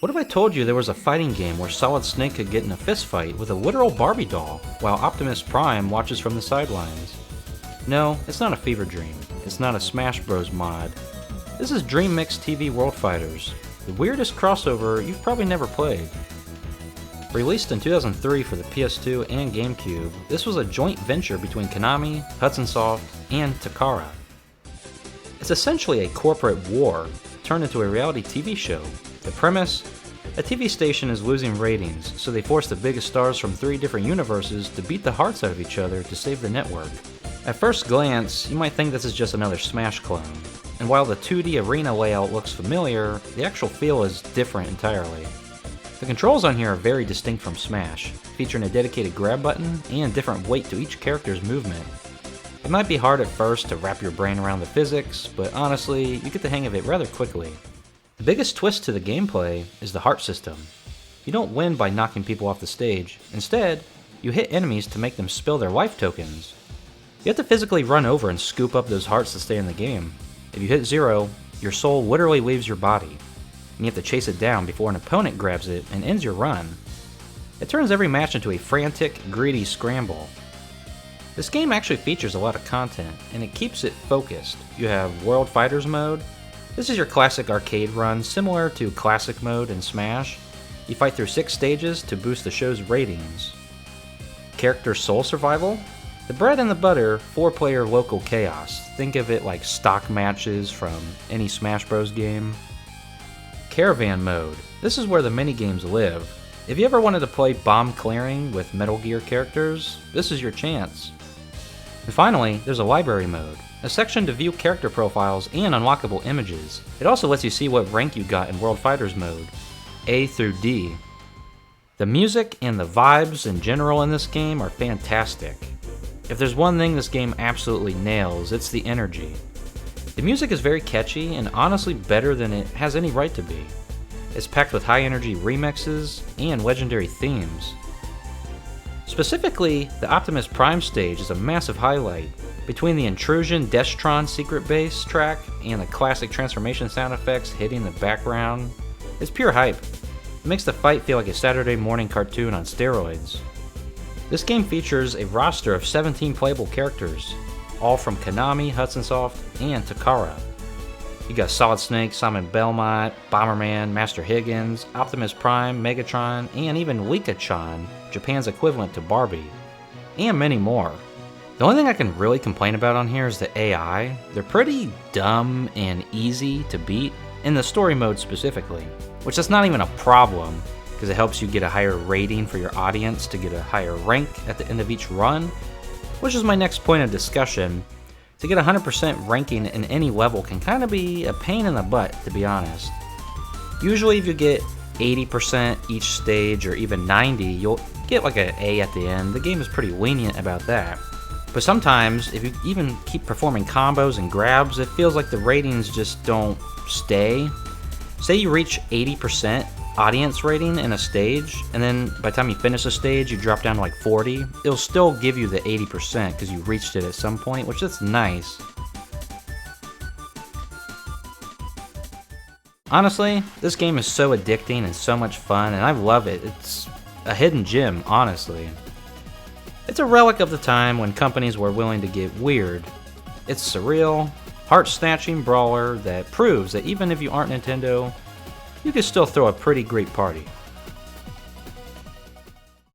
What if I told you there was a fighting game where Solid Snake could get in a fist fight with a literal Barbie doll, while Optimus Prime watches from the sidelines? No, it's not a fever dream. It's not a Smash Bros. Mod. This is DreamMix TV World Fighters, the weirdest crossover you've probably never played. Released in 2003 for the PS2 and GameCube, this was a joint venture between Konami, Hudson Soft, and Takara. It's essentially a corporate war turned into a reality TV show. The premise? A TV station is losing ratings, so they force the biggest stars from 3 different universes to beat the hearts out of each other to save the network. At first glance, you might think this is just another Smash clone, and while the 2D arena layout looks familiar, the actual feel is different entirely. The controls on here are very distinct from Smash, featuring a dedicated grab button and different weight to each character's movement. It might be hard at first to wrap your brain around the physics, but honestly, you get the hang of it rather quickly. The biggest twist to the gameplay is the heart system. You don't win by knocking people off the stage. Instead, you hit enemies to make them spill their life tokens. You have to physically run over and scoop up those hearts to stay in the game. If you hit 0, your soul literally leaves your body, and you have to chase it down before an opponent grabs it and ends your run. It turns every match into a frantic, greedy scramble. This game actually features a lot of content, and it keeps it focused. You have World Fighters mode. This is your classic arcade run, similar to Classic mode in Smash. You fight through 6 stages to boost the show's ratings. Character Soul Survival. The bread and the butter, 4-player local chaos. Think of it like stock matches from any Smash Bros. Game. Caravan mode. This is where the minigames live. If you ever wanted to play bomb clearing with Metal Gear characters, this is your chance. And finally, there's a library mode, a section to view character profiles and unlockable images. It also lets you see what rank you got in World Fighters mode, A through D. The music and the vibes in general in this game are fantastic. If there's one thing this game absolutely nails, it's the energy. The music is very catchy and honestly better than it has any right to be. It's packed with high energy remixes and legendary themes. Specifically, the Optimus Prime stage is a massive highlight. Between the Intrusion Destron secret base track and the classic transformation sound effects hitting the background, it's pure hype. It makes the fight feel like a Saturday morning cartoon on steroids. This game features a roster of 17 playable characters, all from Konami, Hudson Soft, and Takara. You got Solid Snake, Simon Belmont, Bomberman, Master Higgins, Optimus Prime, Megatron, and even Lika-chan, Japan's equivalent to Barbie, and many more. The only thing I can really complain about on here is the AI. They're pretty dumb and easy to beat, in the story mode specifically, which is not even a problem, because it helps you get a higher rating for your audience to get a higher rank at the end of each run, which is my next point of discussion. To get 100% ranking in any level can kind of be a pain in the butt, to be honest. Usually if you get 80% each stage or even 90, you'll get like an A at the end. The game is pretty lenient about that. But sometimes, if you even keep performing combos and grabs, it feels like the ratings just don't stay. Say you reach 80% audience rating in a stage, and then by the time you finish a stage you drop down to like 40, it'll still give you the 80% because you reached it at some point, which is nice. Honestly, this game is so addicting and so much fun, and I love it. It's a hidden gem, honestly. It's a relic of the time when companies were willing to get weird. It's surreal, heart-snatching brawler that proves that even if you aren't Nintendo, you can still throw a pretty great party.